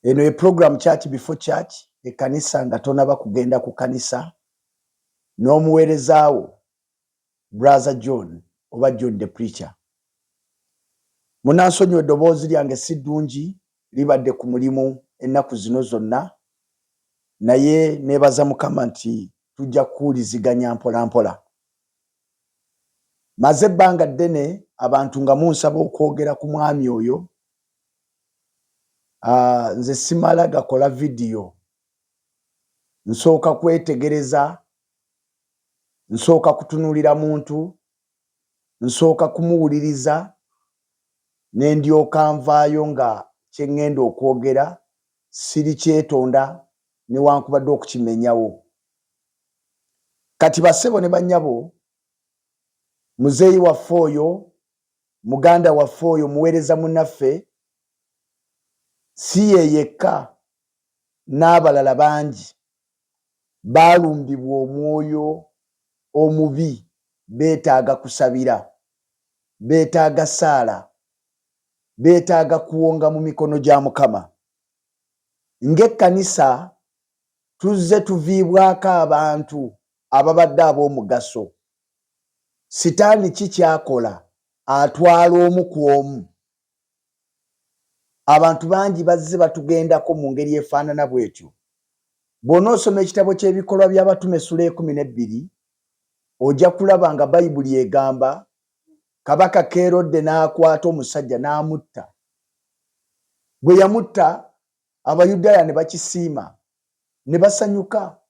eno e program church before church ekanisa nga tonaba kugenda ku kanisa n'omuweerezaawo brother John oba John the preacher. Munansonyiwa eddoboozi lyange si ddungi libadde ku mulimu ennaku zino zonna, naye neebaza Mukama nti tujja kuwuliziganya mpola mpola. Maze ebbanga ddene abantu nga munsaba okwogera ku mwami oyo. Nze simala gakola vidiyo, nsooka kwetegereza, nsooka kutunuulira muntu, nsooka kumuwuliriza, ne ndyoka nvaayo nga kye ŋŋenda okwogera siri kyetonda newankubadde okukimenyawo. Kati bassebo ne bannyabo, muzeeyi waffe oyo, muganda waffe oyo, muweereza munnaffe, si ye yekka, n'abalala bangi baalumbibwa omwoyo omubi, beetaaga kusabira, beetaaga ssaala, beetaaga kuwonga mu mikono gya Mukama. Ng'ekkanisa tuzze tuviibwako abantu ababadde ab'omugaso. Sitaani ki kyakola? Atwala omu ku omu. Abantu bangi bazze batugendako mu ngeri efaanana bw'etyo. Bw'onoosoma ekitabo ky'ebikolwa by'abatume essula 12, ojja kulaba nga Bayibuli egamba Kabaka Kerode n'akwata omusajja n'amutta. Bwe yamutta, Abayudaaya ne bakisiima, ne basanyuka.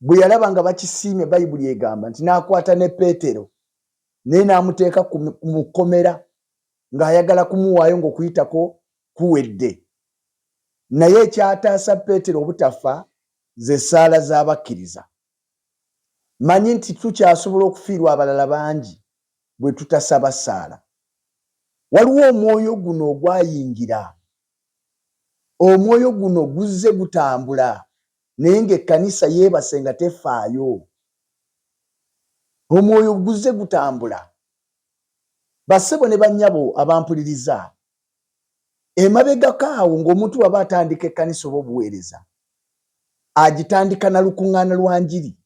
Bwe yalaba nga bakisiime, Bayibuli egamba nti n'akwata ne Peetero naye n'amuteeka mu kkomera ng'ayagala kumuwaayo ng'okuyitako kuwedde. Naye ekyataasa Peetero obutafa ze ssaala z'abakkiriza. Manyi nti tukyasobola okufiirwa abalala bangi bwe tutasaba ssaala. Waliwo omwoyo guno ogwayingira. Omwoyo guno guzze gutambula, naye ng'ekkanisa yeebase nga tefaayo. Omwoyo guzze gutambula. Bassebo ne bannyabo abampuliriza, emabegako awo ng'omuntu waba atandika ekkanisa oba obuweereza, agitandika na lukuŋŋaana lwa njiri,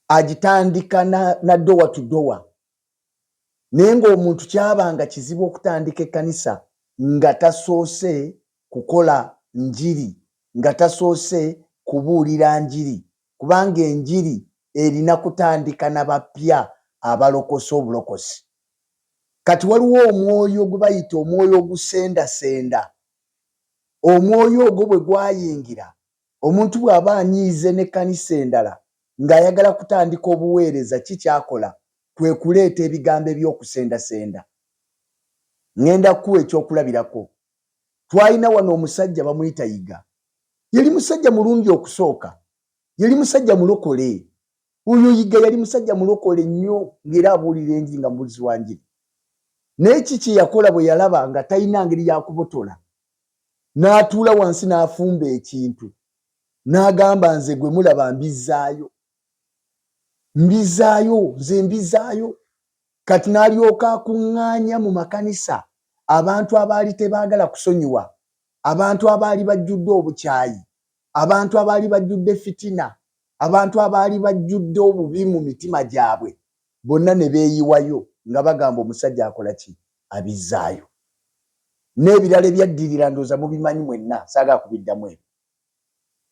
agitandika na dowa to dowa. Naye ng'omuntu kyabanga kizibu okutandika ekkanisa nga tasoose kukola njiri, nga tasoose kubuulira njiri, kubanga enjiri erina kutandika na bapya abalokose obulokosi. Kati waliwo omwoyo gwe bayita omwoyo ogusendasenda. Omwoyo ogwo bwe gwayingira, omuntu bw'aba anyiize n'ekkanisa endala ng'ayagala kutandika obuweereza, ki kyakola? Kwe kuleeta ebigambo eby'okusendasenda. Ŋŋenda kuwa ekyokulabirako. Twalina wano omusajja bamuyita Yiga. Yali musajja mulungi okusooka, yali musajja mulokole. Oyo Yiga yali musajja mulokole nnyo, ng'era abuulira enjiri nga mubuulizi wa njiri. Naye kiki yakola bwe yalaba nga talina ngeri yakubotola? N'atuula wansi n'afumba ekintu, n'agamba nze gwe mulaba mbizzaayo. Nze mbizaayo. Kati n'alyoka akuŋŋaanya mu makanisa abantu abaali tebaagala kusonyiwa, abantu abaali bajjudde obukyayi, abantu abaali bajjudde fitina, abantu abaali bajjudde obubi mu mitima gyabwe, bonna ne beeyiwayo nga bagamba omusajja akola ki? Abizzaayo. N'ebirala ebyaddirira ndowooza mubimanyi mwenna, saagala kubiddamu ebyo.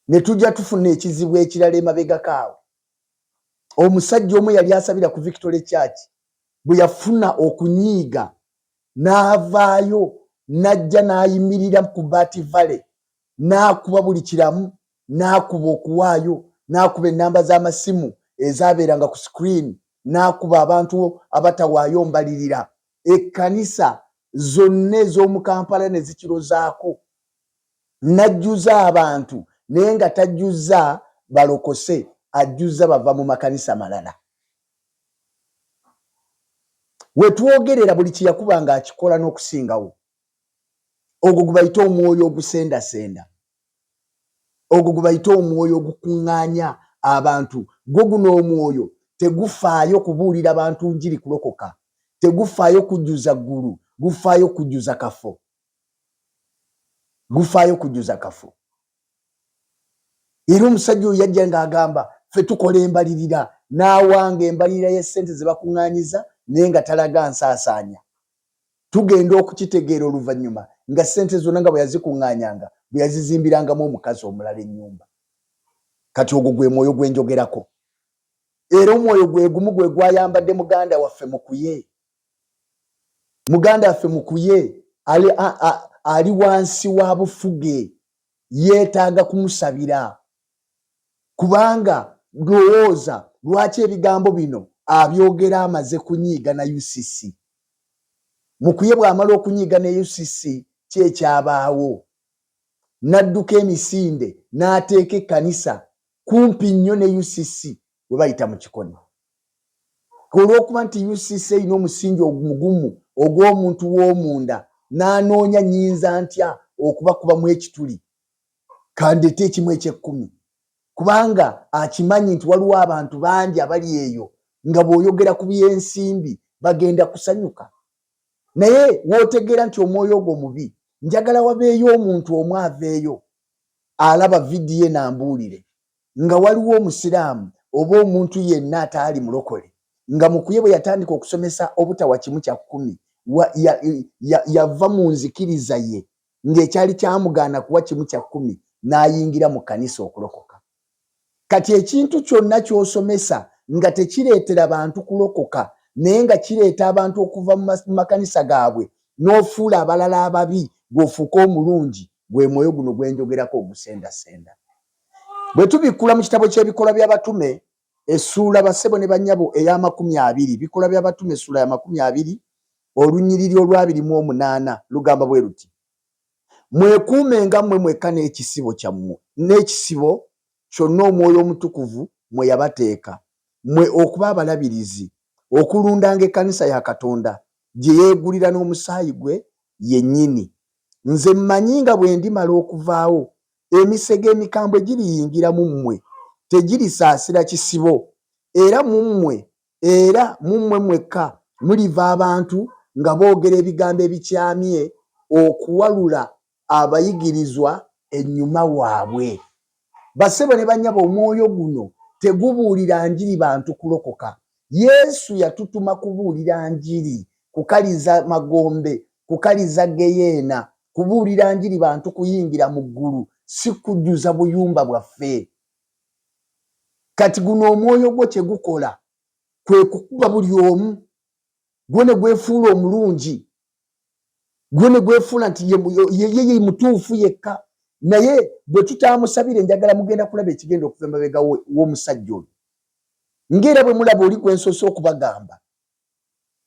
Ne tujja tufuna ekizibu ekirala emabegako awo. Omusajja omu yali asabira ku Victory Church, bwe yafuna okunyiiga n'avaayo n'ajja n'ayimirira ku Bati Valley, n'akuba buli kiramu, n'akuba okuwaayo, n'akuba ennamba z'amasimu ezaabeeranga ku screen, n'akuba abantu abatawaayo mbalirira. Ekkanisa zonna ez'omu Kampala ne zikirozaako. N'ajjuza abantu, naye nga tajjuza balokose, ajjuza bava mu makanisa malala. We twogerera buli kye yakubanga akikola n'okusingawo. Ogwo gwe bayita omwoyo ogusendasenda. Ogwo gwe bayita omwoyo ogukuŋŋaanya abantu. Gwo guno omwoyo tegufaayo kubuulira abantu njiri kulokoka, tegufaayo kujjuza ggulu, gufaayo kujjuza kafo. gufaayo kujuza kafu. Era omusajja oyo yajja ng'agamba ffe tukola embalirira n'awanga embalirira y'essente ze bakuŋŋaanyiza naye nga talaga nsaasaanya. Tugenda okukitegeera oluvannyuma nga ssente zonna nga bwe yazikuŋŋaanyanga bwe yazizimbirangamu omukazi omulala ennyumba. Kati ogwo gwe mwoyo gwe njogerako. Era omwoyo gwe gumu gwe gwayambadde muganda waffe Mukuye. Muganda waffe Mukuye ali wansi wa bufuge, yeetaaga kumusabira. Kubanga lowooza lwaki ebigambo bino abyogera amaze kunyiiga na UCC. Mukuye bw'amala okunyiiga ne UCC kyekyabaawo. N'adduka emisinde n'ateeka ekkanisa kumpi nnyo ne UCC we bayita mu Kikoni. Olw'okuba nti UCC erina omusingi omugumu ogw'omuntu w'omunda n'anoonya nnyinza ntya okubakubamu ekituli kandete ekimu eky'ekkumi. Kubanga akimanyi nti waliwo abantu bangi abali eyo nga bw'oyogera ku by'ensimbi bagenda kusanyuka. Naye w'otegeera nti omwoyo ogwo mubi, njagala wabeeyo omuntu omu aveeyo alaba vidiyo n'ambuulire nga waliwo omusiraamu oba omuntu yenna ataali mulokole nga Mukuye bwe yatandika okusomesa obutawa kimu kya 10 yava mu nzikiriza ye ng'ekyali kyamugaana kuwa kimu kya 10 n'ayingira mu kkanisa okulokoka. Kati ekintu kyonna ky'osomesa nga tekireetera bantu kulokoka naye nga kireeta abantu okuva mu makanisa gaabwe n'ofuula abalala ababi gw'ofuuka omulungi, gwe mwoyo guno gwe njogerako ogusendasenda. Bwe tubikkula mu kitabo ky'ebikolwa by'abatume essuula bassebo ne bannyabo eya20, bikolwa by'abatume essuula ya 20 olunyiriri olwa 28 lugamba bwe luti: mwekuumenga mmwe mwekka n'ekisibo kyammwe n'ekisibo kyonna Omwoyo Omutukuvu mwe yabateeka, mmwe okuba abalabirizi okulundanga ekkanisa ya Katonda gye yeegulira n'omusaayi gwe yennyini. Nze mmanyi nga bwe ndimala okuvaawo emisege emikambwe giriyingira mu mmwe tegirisaasira kisibo, era mu mmwe mwekka muliva abantu nga boogera ebigambo ebikyamye okuwalula abayigirizwa ennyuma waabwe. Bassebo ne bannyabo, omwoyo guno tegubuulira njiri bantu kulokoka. Yesu yatutuma kubuulira njiri, kukaliza magombe, kukaliza geyeena, kubuulira njiri bantu kuyingira mu ggulu, si kujjuza buyumba bwaffe. Kati guno omwoyo gwo kye gukola kwe kukuba buli omu, gwo ne gwefuula omulungi, gwo ne gwefuula nti ye mutuufu yekka. Naye bwe tutaamusabire, njagala mugenda kulaba ekigenda okuva emabega w'omusajja oyo. Ng'era bwe mulaba oli gwe nsoose okubagamba,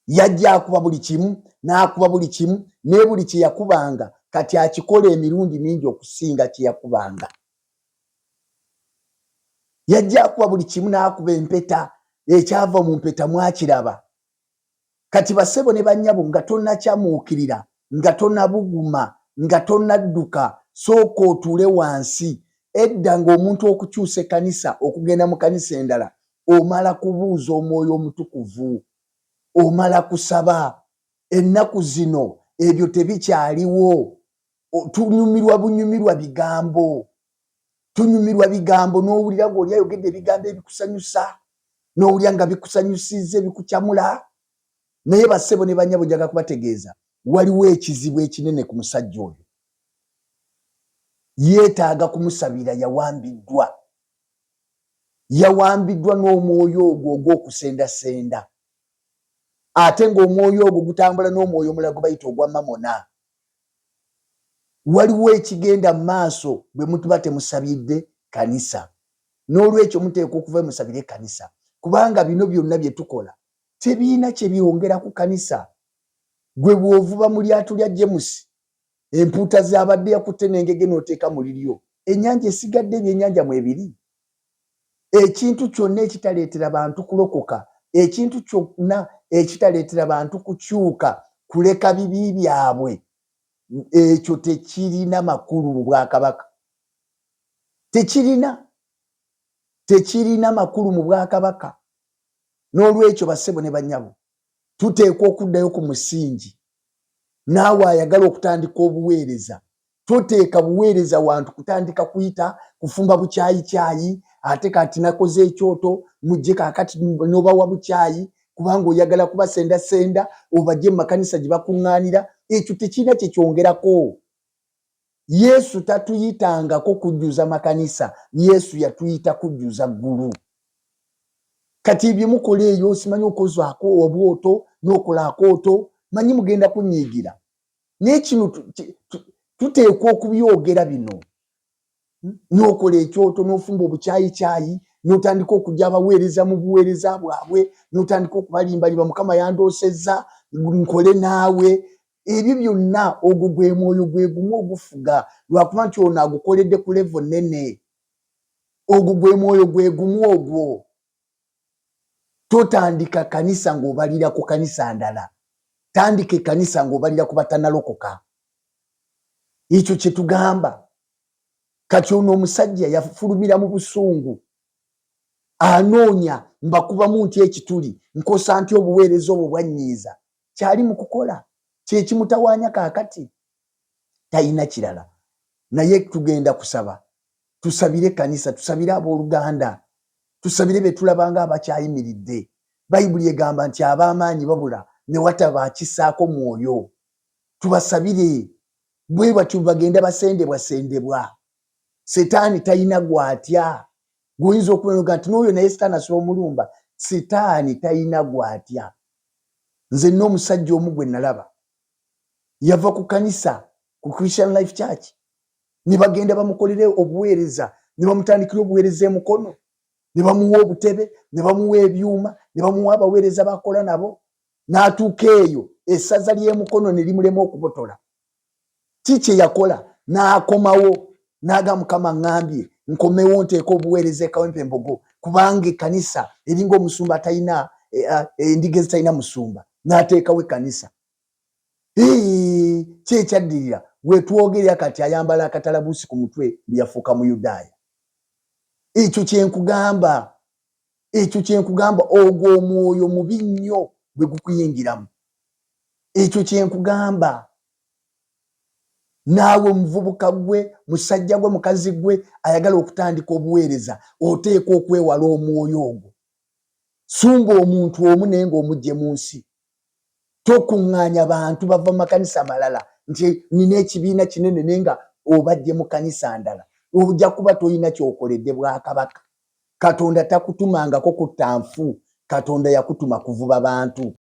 yajja akuba buli kimu n'akuba buli kimu, naye buli kye yakubanga kati akikola emirundi mingi okusinga kye yakubanga. Yajja akuba buli kimu n'akuba empeta, ekyava mu mpeta mwakiraba. Kati bassebo ne bannyabo, nga tonnakyamuukirira, nga tonnabuguma, nga tonnadduka, sooka otuule wansi. Edda ng'omuntu okukyusa ekkanisa okugenda mu kkanisa endala omala kubuuza Omwoyo Omutukuvu, omala kusaba. Ennaku zino ebyo tebikyaliwo. Tunyumirwa bunyumirwa bigambo, tunyumirwa bigambo, n'owulira ng'oli ayogedde ebigambo ebikusanyusa, n'owulira nga bikusanyusizza bikukyamula. Naye bassebo ne bannyabo, njaga kubategeeza waliwo ekizibu ekinene ku musajja oyo. Yeetaaga kumusabira. Yawambiddwa n'omwoyo ogwo ogw'okusendasenda, ate ng'omwoyo ogwo gutambula n'omwoyo omulala gwe bayita ogwa mamona. Waliwo ekigenda mu maaso bwe mutuba temusabidde kanisa, n'olwekyo muteekwa okuva musabire kanisa, kubanga bino byonna bye tukola tebiina kye byongera ku kanisa. Gwe bw'ovuba mu lyato lya James, empuuta z'abadde yakutte n'engege n'oteeka mu liryo, ennyanja esigadde ebyennyanja mwebiri. Ekintu kyonna ekitaleetera bantu kulokoka, ekintu kyonna ekitaleetera bantu kukyuka kuleka bibi byabwe, ekyo tekirina makulu mu Bwakabaka. Tekirina makulu mu Bwakabaka. N'olwekyo bassebo ne bannyabo, tuteekwa okuddayo ku musingi. Naawe ayagala okutandika obuweereza, toteeka buweereza wantu kutandika kuyita kufumba bukyayikyayi ate kati nakoze ekyoto mujje kakati nobawa bukyayi kubanga oyagala kubasendasenda obajje mu makanisa gye bakuŋŋaanira. Ekyo tekirina kyekyongerako. Yesu tatuyitangako kujjuza makanisa, Yesu yatuyita kujjuza ggulu. Kati bye mukola eyo simanyi okozako obwoto n'okolaako oto manyi mugenda kunyiigira. Naye kino tuteekwa okubyogera bino. N'okola ekyoto n'ofumba obukyayikyayi n'otandika okujja abaweereza mu buweereza bwabwe n'otandika okubalimbalima Mukama yandoosezza nkole naawe. Ebyo byonna ogwo gwe mwoyo gwe gumu ogufuga lwakuba nti ono agukoledde ku levo nnene. Ogwo gwe mwoyo gwe gumu ogwo. Totandika kanisa ng'obalira ku kanisa ndala. Tandika kanisa ng'obalira ku batanalokoka. Ekyo kye tugamba. Kati ono omusajja yafulumira mu busungu. Anoonya mbakubamu nti ekituli nkosa nti obuweereza obwo bwannyiiza. Kyali mu kukola. Kye kimutawaanya kaakati. Talina kirala. Naye tugenda kusaba. Tusabire kanisa, tusabire abooluganda. Tusabire be tulabanga abakyayimiridde. Bayibuli egamba nti ab'amaanyi babula ne wataba akisaako mwoyo. Tubasabire. Bwe batyo bagenda basendebwa. Setaani talina gwatya. Goyinza okubeera nti n'oyo naye Setaani asobola omulumba. Setaani talina gwatya. Nze n'omusajja omu gwe nalaba. Yava ku kanisa, ku Christian Life Church. Ne bagenda bamukolere obuweereza, ne bamutandikira obuweereza emukono, ne bamuwa obutebe, ne bamuwa ebyuma, ne bamuwa abaweereza bakola nabo. N'atuuka eyo essaza ly'emukono ne limulema okubotola. Kiki yakola? N'akomawo. N'agamba Mukama ngambye nkomewo nteeka obuweereza e Kawempe Mbogo kubanga ekkanisa eringa omusumba atalina endiga ezitalina musumba. N'ateekawo ekkanisa. Kye ekyaddirira wetwogerera kati ayambala akatalabuusi ku mutwe yafuuka mu Yudaaya. Ekyo kye nkugamba. Ekyo kye nkugamba. Ogwo omwoyo mubi nnyo bwe gukuyingiramu. Ekyo kye nkugamba. Naawe muvubuka gwe, musajja gwe, mukazi gwe ayagala okutandika obuweereza, oteekwa okwewala omwoyo ogwo. Sumba omuntu omu naye ng'omugye mu nsi. Tokuŋŋaanya bantu bava mu makanisa malala nti nina ekibiina kinene naye nga obajje mu kanisa ndala. Ojja kuba tolina ky'okoledde Bwakabaka. Katonda takutumangako kutta nfu. Katonda yakutuma kuvuba bantu.